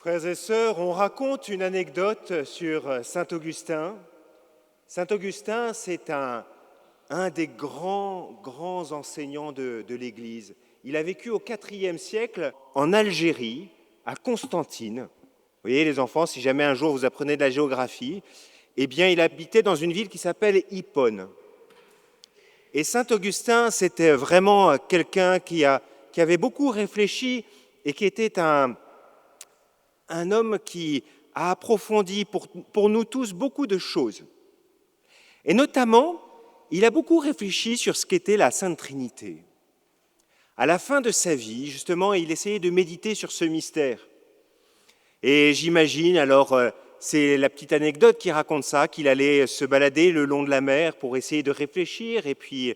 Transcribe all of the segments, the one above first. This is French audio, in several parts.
Frères et sœurs, on raconte une anecdote sur saint Augustin. Saint Augustin, c'est un des grands enseignants de l'Église. Il a vécu au IVe siècle en Algérie, à Constantine. Vous voyez les enfants, si jamais un jour vous apprenez de la géographie, eh bien il habitait dans une ville qui s'appelle Hippone. Et saint Augustin, c'était vraiment quelqu'un qui avait beaucoup réfléchi et qui était un homme qui a approfondi pour nous tous beaucoup de choses. Et notamment, il a beaucoup réfléchi sur ce qu'était la Sainte Trinité. À la fin de sa vie, justement, il essayait de méditer sur ce mystère. Et j'imagine, alors, c'est la petite anecdote qui raconte ça, qu'il allait se balader le long de la mer pour essayer de réfléchir, et puis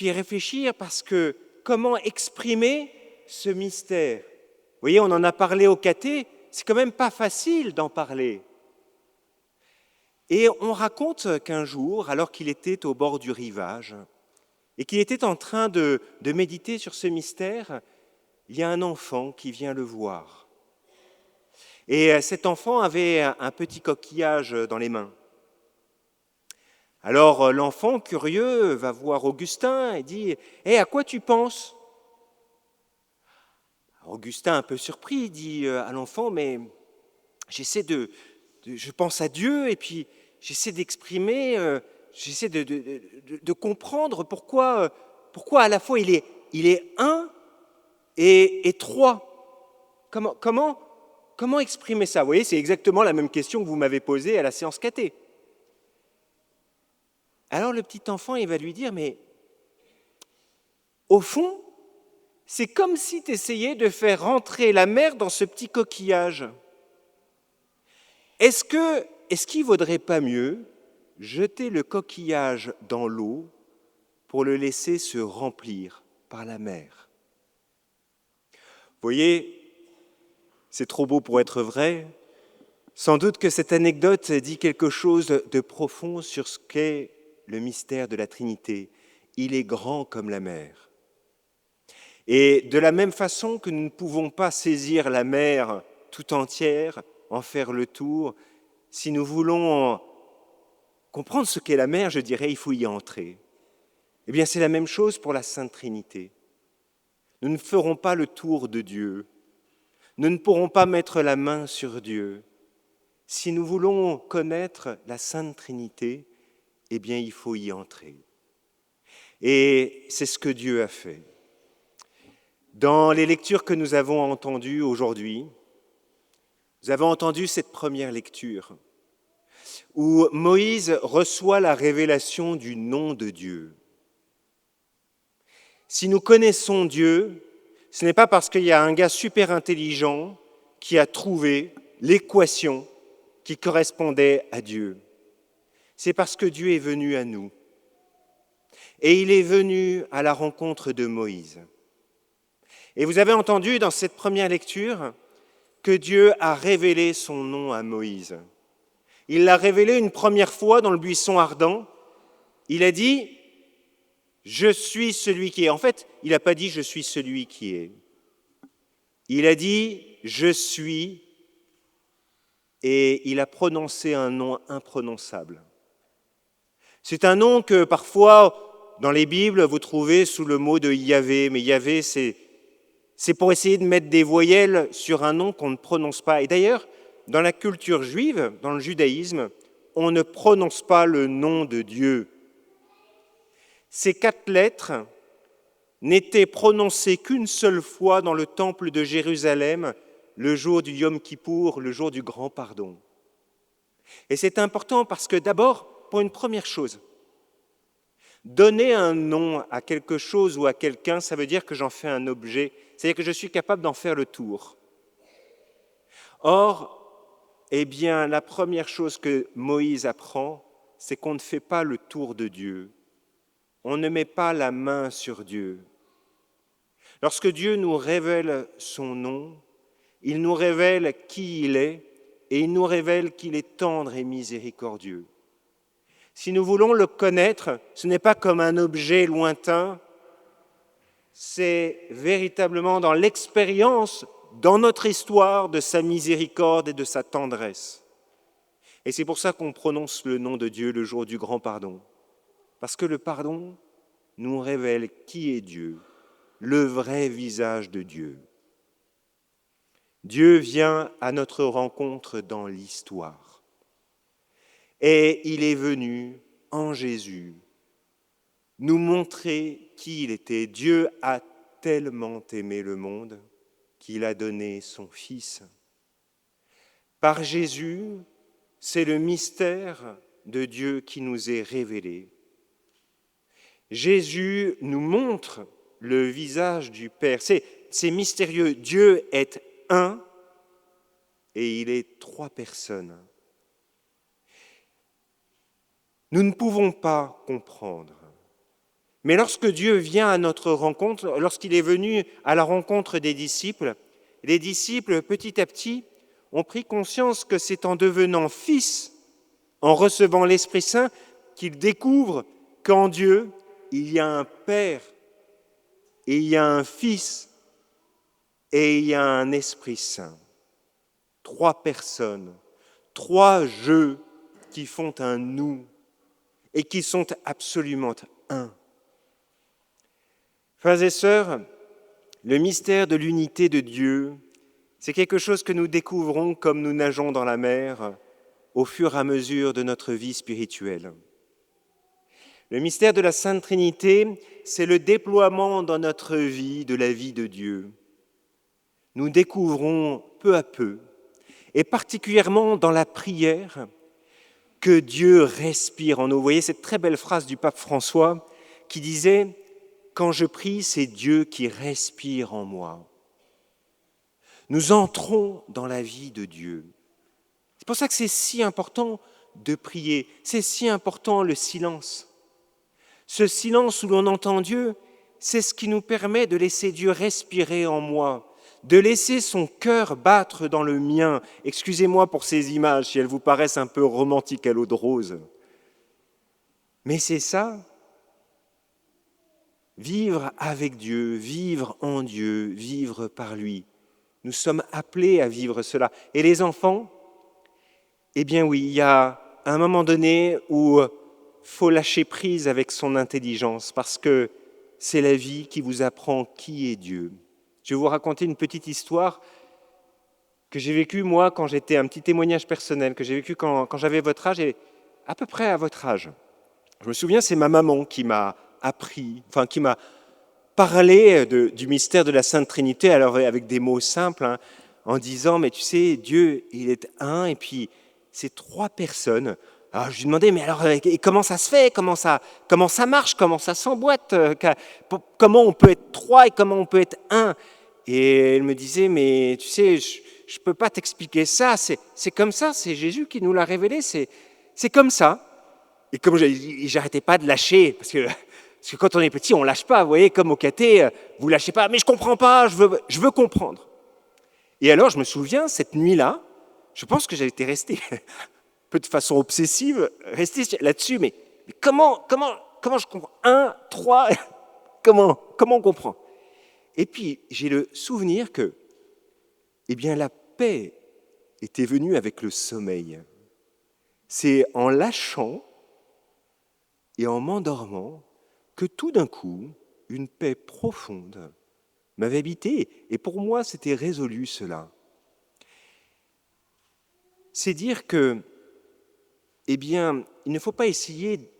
réfléchir parce que comment exprimer ce mystère ? Vous voyez, on en a parlé au caté, c'est quand même pas facile d'en parler. Et on raconte qu'un jour, alors qu'il était au bord du rivage et qu'il était en train de méditer sur ce mystère, il y a un enfant qui vient le voir. Et cet enfant avait un petit coquillage dans les mains. Alors l'enfant, curieux, va voir Augustin et dit « Hé, à quoi tu penses ?» Augustin, un peu surpris, dit à l'enfant « Mais je pense à Dieu et puis j'essaie d'exprimer, j'essaie de comprendre pourquoi à la fois il est un et trois. Comment exprimer ça ? Vous voyez, c'est exactement la même question que vous m'avez posée à la séance caté. Alors le petit enfant, il va lui dire, mais au fond, c'est comme si tu essayais de faire rentrer la mer dans ce petit coquillage. Est-ce qu'il ne vaudrait pas mieux jeter le coquillage dans l'eau pour le laisser se remplir par la mer ? Vous voyez, c'est trop beau pour être vrai. Sans doute que cette anecdote dit quelque chose de profond sur ce qu'est le mystère de la Trinité. Il est grand comme la mer. Et de la même façon que nous ne pouvons pas saisir la mer tout entière, en faire le tour, si nous voulons comprendre ce qu'est la mer, je dirais, il faut y entrer. Eh bien, c'est la même chose pour la Sainte Trinité. Nous ne ferons pas le tour de Dieu. Nous ne pourrons pas mettre la main sur Dieu. Si nous voulons connaître la Sainte Trinité, eh bien, il faut y entrer. Et c'est ce que Dieu a fait. Dans les lectures que nous avons entendues aujourd'hui, nous avons entendu cette première lecture où Moïse reçoit la révélation du nom de Dieu. Si nous connaissons Dieu, ce n'est pas parce qu'il y a un gars super intelligent qui a trouvé l'équation qui correspondait à Dieu. C'est parce que Dieu est venu à nous. Et il est venu à la rencontre de Moïse. Et vous avez entendu dans cette première lecture que Dieu a révélé son nom à Moïse. Il l'a révélé une première fois dans le buisson ardent. Il a dit « Je suis celui qui est ». En fait, il n'a pas dit « Je suis celui qui est ». Il a dit « Je suis » et il a prononcé un nom imprononçable. C'est un nom que parfois, dans les Bibles, vous trouvez sous le mot de Yahvé. Mais Yahvé, c'est pour essayer de mettre des voyelles sur un nom qu'on ne prononce pas. Et d'ailleurs, dans la culture juive, dans le judaïsme, on ne prononce pas le nom de Dieu. Ces 4 lettres n'étaient prononcées qu'une seule fois dans le temple de Jérusalem, le jour du Yom Kippour, le jour du grand pardon. Et c'est important parce que d'abord, pour une première chose, donner un nom à quelque chose ou à quelqu'un, ça veut dire que j'en fais un objet, c'est-à-dire que je suis capable d'en faire le tour. Or, eh bien, la première chose que Moïse apprend, c'est qu'on ne fait pas le tour de Dieu. On ne met pas la main sur Dieu. Lorsque Dieu nous révèle son nom, il nous révèle qui il est et il nous révèle qu'il est tendre et miséricordieux. Si nous voulons le connaître, ce n'est pas comme un objet lointain, c'est véritablement dans l'expérience dans notre histoire de sa miséricorde et de sa tendresse. Et c'est pour ça qu'on prononce le nom de Dieu le jour du grand pardon. Parce que le pardon nous révèle qui est Dieu, le vrai visage de Dieu. Dieu vient à notre rencontre dans l'histoire. Et il est venu en Jésus nous montrer qui il était. Dieu a tellement aimé le monde qu'il a donné son Fils. Par Jésus, c'est le mystère de Dieu qui nous est révélé. Jésus nous montre le visage du Père. C'est mystérieux. Dieu est un et il est trois personnes. Nous ne pouvons pas comprendre. Mais lorsque Dieu vient à notre rencontre, lorsqu'il est venu à la rencontre des disciples, les disciples, petit à petit, ont pris conscience que c'est en devenant fils, en recevant l'Esprit Saint, qu'ils découvrent qu'en Dieu, il y a un Père, et il y a un Fils, et il y a un Esprit Saint. Trois personnes, trois jeux qui font un nous et qui sont absolument un. Frères et sœurs, le mystère de l'unité de Dieu, c'est quelque chose que nous découvrons comme nous nageons dans la mer au fur et à mesure de notre vie spirituelle. Le mystère de la Sainte Trinité, c'est le déploiement dans notre vie de la vie de Dieu. Nous découvrons peu à peu, et particulièrement dans la prière, que Dieu respire en nous. Vous voyez cette très belle phrase du pape François qui disait « Quand je prie, c'est Dieu qui respire en moi ». Nous entrons dans la vie de Dieu. C'est pour ça que c'est si important de prier, c'est si important le silence. Ce silence où l'on entend Dieu, c'est ce qui nous permet de laisser Dieu respirer en moi, de laisser son cœur battre dans le mien. Excusez-moi pour ces images, si elles vous paraissent un peu romantiques à l'eau de rose. Mais c'est ça, vivre avec Dieu, vivre en Dieu, vivre par lui. Nous sommes appelés à vivre cela. Et les enfants, eh bien oui, il y a un moment donné où faut lâcher prise avec son intelligence parce que c'est la vie qui vous apprend qui est Dieu. Je vais vous raconter une petite histoire que j'ai vécue moi quand j'étais, un petit témoignage personnel que j'ai vécu quand j'avais votre âge et à peu près à votre âge. Je me souviens, c'est ma maman qui m'a appris, qui m'a parlé du mystère de la Sainte Trinité, alors avec des mots simples, en disant, mais tu sais, Dieu, il est un et puis c'est trois personnes. Alors je lui demandais, mais alors comment ça se fait, comment ça marche, comment ça s'emboîte, comment on peut être trois et comment on peut être un. Et elle me disait, mais tu sais, je ne peux pas t'expliquer ça, c'est comme ça, c'est Jésus qui nous l'a révélé, c'est comme ça. Et comme j'arrêtais pas de lâcher, parce que quand on est petit, on lâche pas, vous voyez, comme au caté, vous lâchez pas, mais je comprends pas, je veux comprendre. Et alors je me souviens, cette nuit-là, je pense que j'étais resté peu de façon obsessive, rester là-dessus, mais comment je comprends 1, 3, comment on comprend? Et puis, j'ai le souvenir que, eh bien, la paix était venue avec le sommeil. C'est en lâchant et en m'endormant que tout d'un coup, une paix profonde m'avait habité. Et pour moi, c'était résolu cela. C'est dire que eh bien, il ne faut pas essayer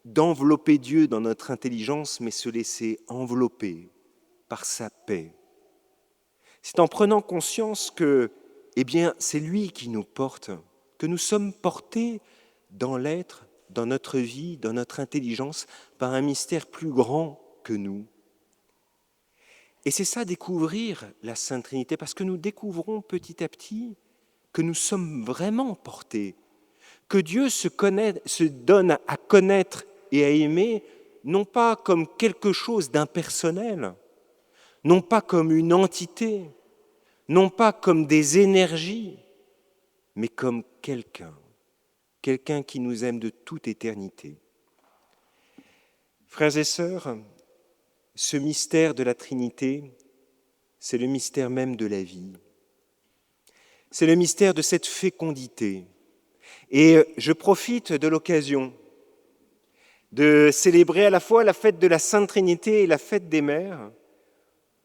d'envelopper Dieu dans notre intelligence, mais se laisser envelopper par sa paix. C'est en prenant conscience que, eh bien, c'est lui qui nous porte, que nous sommes portés dans l'être, dans notre vie, dans notre intelligence, par un mystère plus grand que nous. Et c'est ça, découvrir la Sainte Trinité, parce que nous découvrons petit à petit que nous sommes vraiment portés, que Dieu se donne à connaître et à aimer, non pas comme quelque chose d'impersonnel, non pas comme une entité, non pas comme des énergies, mais comme quelqu'un qui nous aime de toute éternité. Frères et sœurs, ce mystère de la Trinité, c'est le mystère même de la vie. C'est le mystère de cette fécondité. Et je profite de l'occasion de célébrer à la fois la fête de la Sainte Trinité et la fête des Mères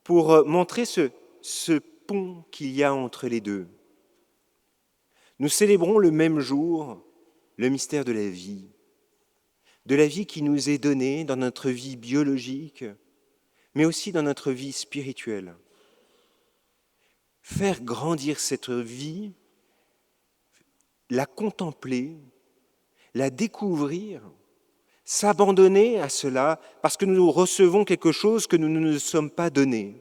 pour montrer ce pont qu'il y a entre les deux. Nous célébrons le même jour le mystère de la vie qui nous est donnée dans notre vie biologique, mais aussi dans notre vie spirituelle. Faire grandir cette vie, la contempler, la découvrir, s'abandonner à cela parce que nous recevons quelque chose que nous ne nous sommes pas donné.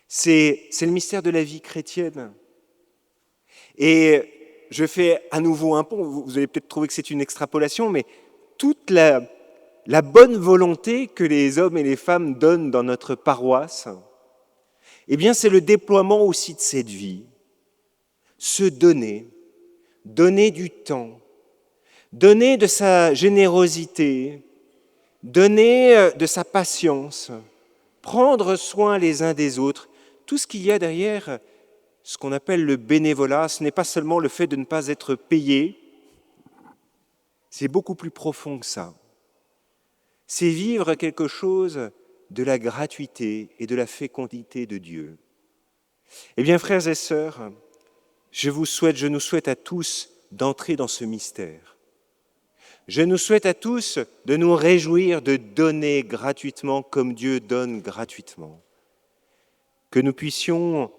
C'est le mystère de la vie chrétienne. Et je fais à nouveau un pont, vous allez peut-être trouver que c'est une extrapolation, mais toute la bonne volonté que les hommes et les femmes donnent dans notre paroisse, eh bien c'est le déploiement aussi de cette vie. Se donner, donner du temps, donner de sa générosité, donner de sa patience, prendre soin les uns des autres. Tout ce qu'il y a derrière ce qu'on appelle le bénévolat, ce n'est pas seulement le fait de ne pas être payé, c'est beaucoup plus profond que ça. C'est vivre quelque chose de la gratuité et de la fécondité de Dieu. Eh bien, frères et sœurs, je nous souhaite à tous d'entrer dans ce mystère. Je nous souhaite à tous de nous réjouir de donner gratuitement comme Dieu donne gratuitement. Que nous puissions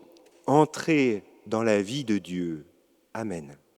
entrer dans la vie de Dieu. Amen.